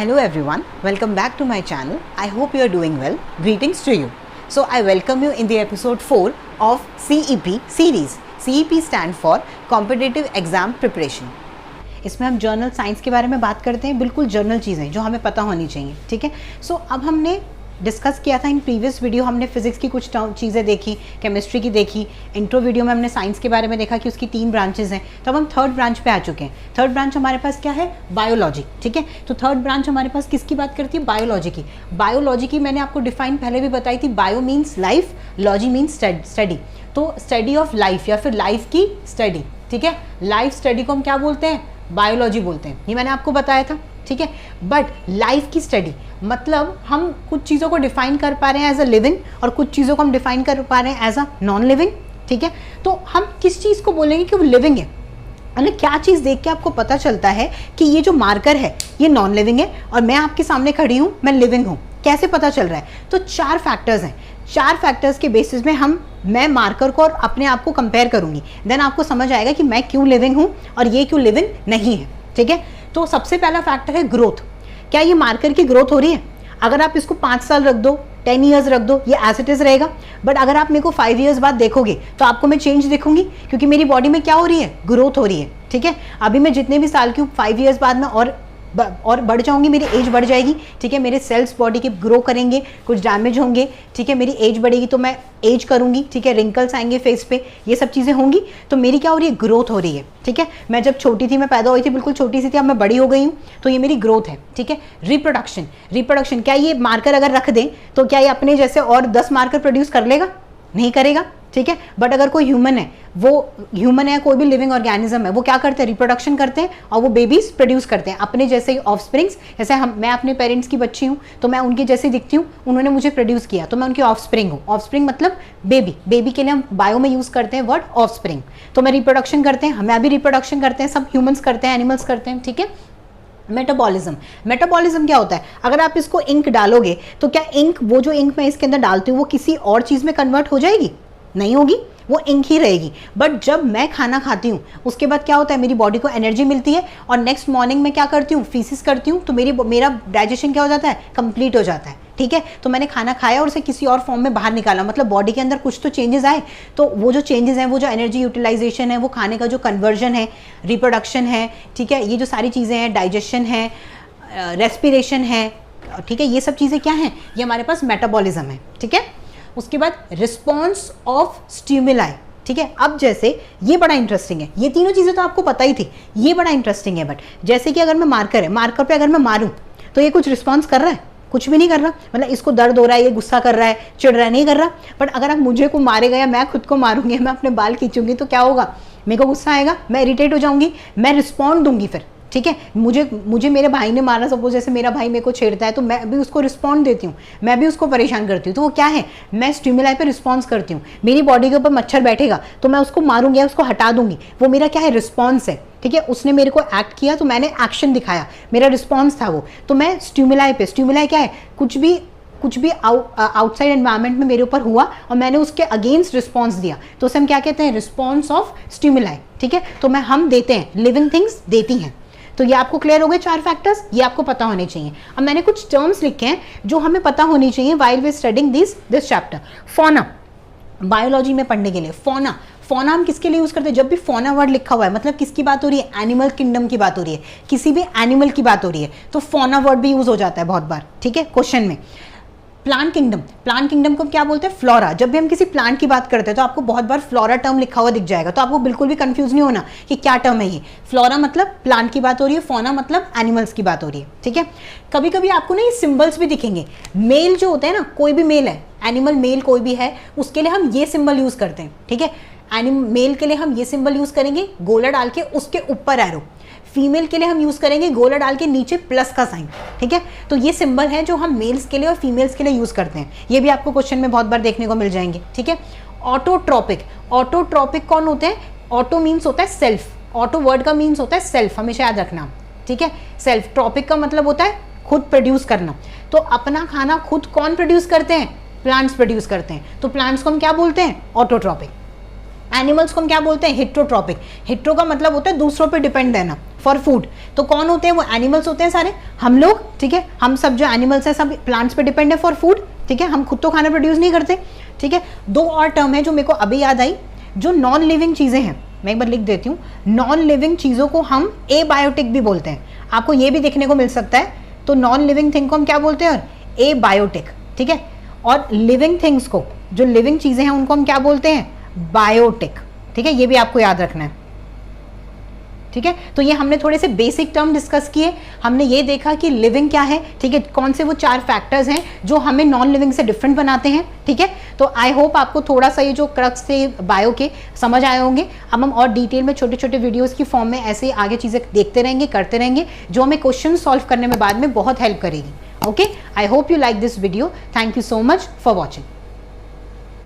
Hello everyone, welcome back to my channel. I hope you are doing well. Greetings to you. So I welcome you in the episode 4 of CEP series. CEP stand for Competitive Exam Preparation. इसमें हम journal science के बारे में बात करते हैं, बिल्कुल journal चीज़ें जो हमें पता होनी चाहिए, ठीक है। सो अब हमने डिस्कस किया था इन प्रीवियस वीडियो, हमने फिजिक्स की कुछ चीज़ें देखी, केमिस्ट्री की देखी, इंट्रो वीडियो में हमने साइंस के बारे में देखा कि उसकी 3 ब्रांचेस हैं। तो अब हम थर्ड ब्रांच पे आ चुके हैं। थर्ड ब्रांच हमारे पास क्या है? बायोलॉजी, ठीक है। तो थर्ड ब्रांच हमारे पास किसकी बात करती है? बायोलॉजी की। बायोलॉजी की मैंने आपको डिफाइन पहले भी बताई थी, bio means life, logy means study. तो स्टडी ऑफ लाइफ या फिर लाइफ की स्टडी, ठीक है। लाइफ स्टडी को हम क्या बोलते हैं? बायोलॉजी बोलते हैं, ये मैंने आपको बताया था, ठीक है। बट लाइफ की स्टडी मतलब हम कुछ चीज़ों को डिफाइन कर पा रहे हैं एज अ लिविंग और कुछ चीज़ों को हम डिफाइन कर पा रहे हैं एज अ नॉन लिविंग, ठीक है। तो हम किस चीज़ को बोलेंगे कि वो लिविंग है? मतलब क्या चीज़ देख के आपको पता चलता है कि ये जो मार्कर है ये नॉन लिविंग है और मैं आपके सामने खड़ी हूँ, मैं लिविंग हूँ? कैसे पता चल रहा है? तो 4 फैक्टर्स हैं। 4 फैक्टर्स के बेसिस में मैं मार्कर को और अपने आप को कंपेयर करूंगी, देन आपको समझ आएगा कि मैं क्यों लिविंग हूँ और ये क्यों लिविंग नहीं है, ठीक है। तो सबसे पहला फैक्टर है ग्रोथ। क्या ये मार्कर की ग्रोथ हो रही है? अगर आप इसको 5 साल रख दो, 10 ईयर्स रख दो, ये एज इट इज रहेगा। बट अगर आप मेरे को 5 ईयर्स बाद देखोगे तो आपको मैं चेंज देखूंगी, क्योंकि मेरी बॉडी में क्या हो रही है? ग्रोथ हो रही है, ठीक है। अभी मैं जितने भी साल की हूँ, 5 ईयर्स बाद में और बढ़ जाऊंगी, मेरी एज बढ़ जाएगी, ठीक है। मेरे सेल्स बॉडी के ग्रो करेंगे, कुछ डैमेज होंगे, ठीक है। मेरी एज बढ़ेगी तो मैं एज करूंगी, ठीक है। रिंकल्स आएंगे फेस पे, ये सब चीज़ें होंगी। तो मेरी क्या हो रही है? ग्रोथ हो रही है, ठीक है। मैं जब छोटी थी, मैं पैदा हुई थी बिल्कुल छोटी सी थी, अब मैं बड़ी हो गई हूँ, तो ये मेरी ग्रोथ है, ठीक है। रिप्रोडक्शन क्या ये मार्कर अगर रख दें तो क्या ये अपने जैसे और 10 मार्कर प्रोड्यूस कर लेगा? नहीं करेगा, ठीक है। बट अगर कोई ह्यूमन है, कोई भी लिविंग ऑर्गेनिज्म है, वो क्या करते हैं? रिप्रोडक्शन करते हैं और वो बेबीज प्रोड्यूस करते हैं अपने जैसे ही ऑफस्प्रिंग्स। जैसे मैं अपने पेरेंट्स की बच्ची हूँ तो मैं उनके जैसे दिखती हूँ, उन्होंने मुझे प्रोड्यूस किया तो मैं उनकी ऑफस्प्रिंग हूँ। ऑफस्प्रिंग मतलब बेबी के लिए हम बायो में यूज करते हैं वर्ड ऑफस्प्रिंग। तो मैं रिप्रोडक्शन करते हैं, हमें अभी रिप्रोडक्शन करते हैं, सब ह्यूमंस करते हैं, एनिमल्स करते हैं, ठीक है। मेटाबॉलिज्म क्या होता है? अगर आप इसको इंक डालोगे तो क्या इंक, वो जो इंक मैं इसके अंदर डालती हूँ, वो किसी और चीज़ में कन्वर्ट हो जाएगी? नहीं होगी, वो इंक ही रहेगी। बट जब मैं खाना खाती हूँ उसके बाद क्या होता है? मेरी बॉडी को एनर्जी मिलती है और नेक्स्ट मॉर्निंग में क्या करती हूँ? फीसिस करती हूँ, तो मेरा डाइजेशन क्या हो जाता है? कंप्लीट हो जाता है, ठीक है। तो मैंने खाना खाया और उसे किसी और फॉर्म में बाहर निकाला, मतलब बॉडी के अंदर कुछ तो चेंजेस आए। तो वो जो चेंजेस हैं, वो जो एनर्जी यूटिलाइजेशन है, वो खाने का जो कन्वर्जन है, रिप्रोडक्शन है, ठीक है, ये जो सारी चीज़ें हैं, डाइजेशन है, रेस्पिरेशन है, ठीक है, ये सब चीज़ें क्या हैं? ये हमारे पास मेटाबॉलिज्म है, ठीक है। उसके बाद रिस्पॉन्स ऑफ स्टिमुलाई, ठीक है। अब जैसे ये बड़ा इंटरेस्टिंग है, ये तीनों चीज़ें तो आपको पता ही थी, ये बड़ा इंटरेस्टिंग है। बट जैसे कि अगर मैं मार्कर पे अगर मैं मारूं तो ये कुछ रिस्पॉन्स कर रहा है? कुछ भी नहीं कर रहा। मतलब इसको दर्द हो रहा है, ये गुस्सा कर रहा है, चिढ़ रहा है, नहीं कर रहा। बट अगर आप मुझे को मारेगा या मैं खुद को मारूंगी, मैं अपने बाल खींचूंगी तो क्या होगा? मेरे को गुस्सा आएगा, मैं इरिटेट हो जाऊंगी, मैं रिस्पॉन्ड दूंगी फिर, ठीक है। मुझे मेरे भाई ने मारा, सपोज जैसे मेरा भाई मेरे को छेड़ता है तो मैं भी उसको रिस्पॉन्ड देती हूँ, मैं भी उसको परेशान करती हूँ। तो वो क्या है? मैं स्टिमुलाई पे रिस्पॉन्स करती हूँ। मेरी बॉडी के ऊपर मच्छर बैठेगा तो मैं उसको मारूंगी या उसको हटा दूंगी, वो मेरा क्या है? रिस्पॉन्स है, ठीक है। उसने मेरे को एक्ट किया तो मैंने एक्शन दिखाया, मेरा रिस्पॉन्स था वो। तो मैं स्टिमुलाई क्या है? कुछ भी आउटसाइड एनवायरनमेंट में मेरे ऊपर हुआ और मैंने उसके अगेंस्ट रिस्पॉन्स दिया, तो उसे हम क्या कहते हैं? रिस्पॉन्स ऑफ स्टिमुलाई, ठीक है। तो हम देते हैं, लिविंग थिंग्स देती हैं। तो ये आपको क्लियर हो गए 4 फैक्टर्स, ये आपको पता होने चाहिए। अब मैंने कुछ टर्म्स लिखे हैं जो हमें पता होनी चाहिए while we studying this chapter. Fauna, biology में पढ़ने के लिए फौना हम किसके लिए यूज करते हैं? जब भी फौना वर्ड लिखा हुआ है मतलब किसकी बात हो रही है? एनिमल किंगडम की बात हो रही है, किसी भी एनिमल की बात हो रही है तो फौना वर्ड भी यूज हो जाता है बहुत बार, ठीक है, क्वेश्चन में। प्लांट किंगडम को क्या बोलते हैं? फ्लोरा। जब भी हम किसी प्लांट की बात करते हैं तो आपको बहुत बार फ्लोरा टर्म लिखा हुआ दिख जाएगा, तो आपको बिल्कुल भी कंफ्यूज नहीं होना कि क्या टर्म है ये। फ्लोरा मतलब प्लांट की बात हो रही है, फौना मतलब एनिमल्स की बात हो रही है, ठीक है। कभी कभी आपको ना ये सिंबल्स भी दिखेंगे। मेल जो होते हैं ना, कोई भी मेल है, एनिमल मेल कोई भी है, उसके लिए हम ये सिंबल यूज करते हैं, ठीक है। मेल के लिए हम ये सिंबल यूज करेंगे, गोला डाल के उसके ऊपर एरो। फीमेल के लिए हम यूज करेंगे गोला डाल के नीचे प्लस का साइन, ठीक है। तो ये सिंबल है जो हम मेल्स के लिए और फीमेल्स के लिए यूज करते हैं। ये भी आपको क्वेश्चन में बहुत बार देखने को मिल जाएंगे, ठीक है। ऑटोट्रॉपिक कौन होते हैं? ऑटो मीन्स होता है सेल्फ, ऑटो वर्ड का मीन्स होता है सेल्फ, हमेशा याद रखना, ठीक है। सेल्फ, ट्रॉपिक का मतलब होता है खुद प्रोड्यूस करना। तो अपना खाना खुद कौन प्रोड्यूस करते हैं? प्लांट्स प्रोड्यूस करते हैं। तो प्लांट्स को हम क्या बोलते हैं? ऑटोट्रॉपिक, एनिमल्स को हम क्या बोलते हैं? हेट्रोट्रॉपिक। हेट्रो का मतलब होता है दूसरों पे डिपेंड रहना फॉर फूड। तो कौन होते हैं? वो एनिमल्स होते हैं सारे, हम लोग, ठीक है। हम सब जो एनिमल्स हैं सब प्लांट्स पे डिपेंड है फॉर फूड, ठीक है। हम खुद तो खाना प्रोड्यूस नहीं करते, ठीक है। दो और टर्म है जो मेरे को अभी याद आई, जो नॉन लिविंग चीजें हैं, मैं एक बार लिख देती हूँ। नॉन लिविंग चीजों को हम एबायोटिक भी बोलते हैं, आपको ये भी देखने को मिल सकता है। तो नॉन लिविंग थिंग को हम क्या बोलते हैं? एबायोटिक, ठीक है। और लिविंग थिंग्स को, जो लिविंग चीजें हैं उनको हम क्या बोलते हैं? बायोटिक, ठीक है। ये भी आपको याद रखना है, ठीक है। तो ये हमने थोड़े से बेसिक टर्म डिस्कस किए, हमने ये देखा कि लिविंग क्या है, ठीक है, कौन से वो 4 फैक्टर्स हैं जो हमें नॉन लिविंग से डिफरेंट बनाते हैं, ठीक है। तो आई होप आपको थोड़ा सा ये जो क्रक्स थे बायो के समझ आए होंगे। अब हम और डिटेल में छोटे छोटे वीडियोस की फॉर्म में ऐसे आगे चीजें देखते रहेंगे, करते रहेंगे, जो हमें क्वेश्चन सॉल्व करने में बाद में बहुत हेल्प करेगी। Okay, I hope you like this video. Thank you so much for watching.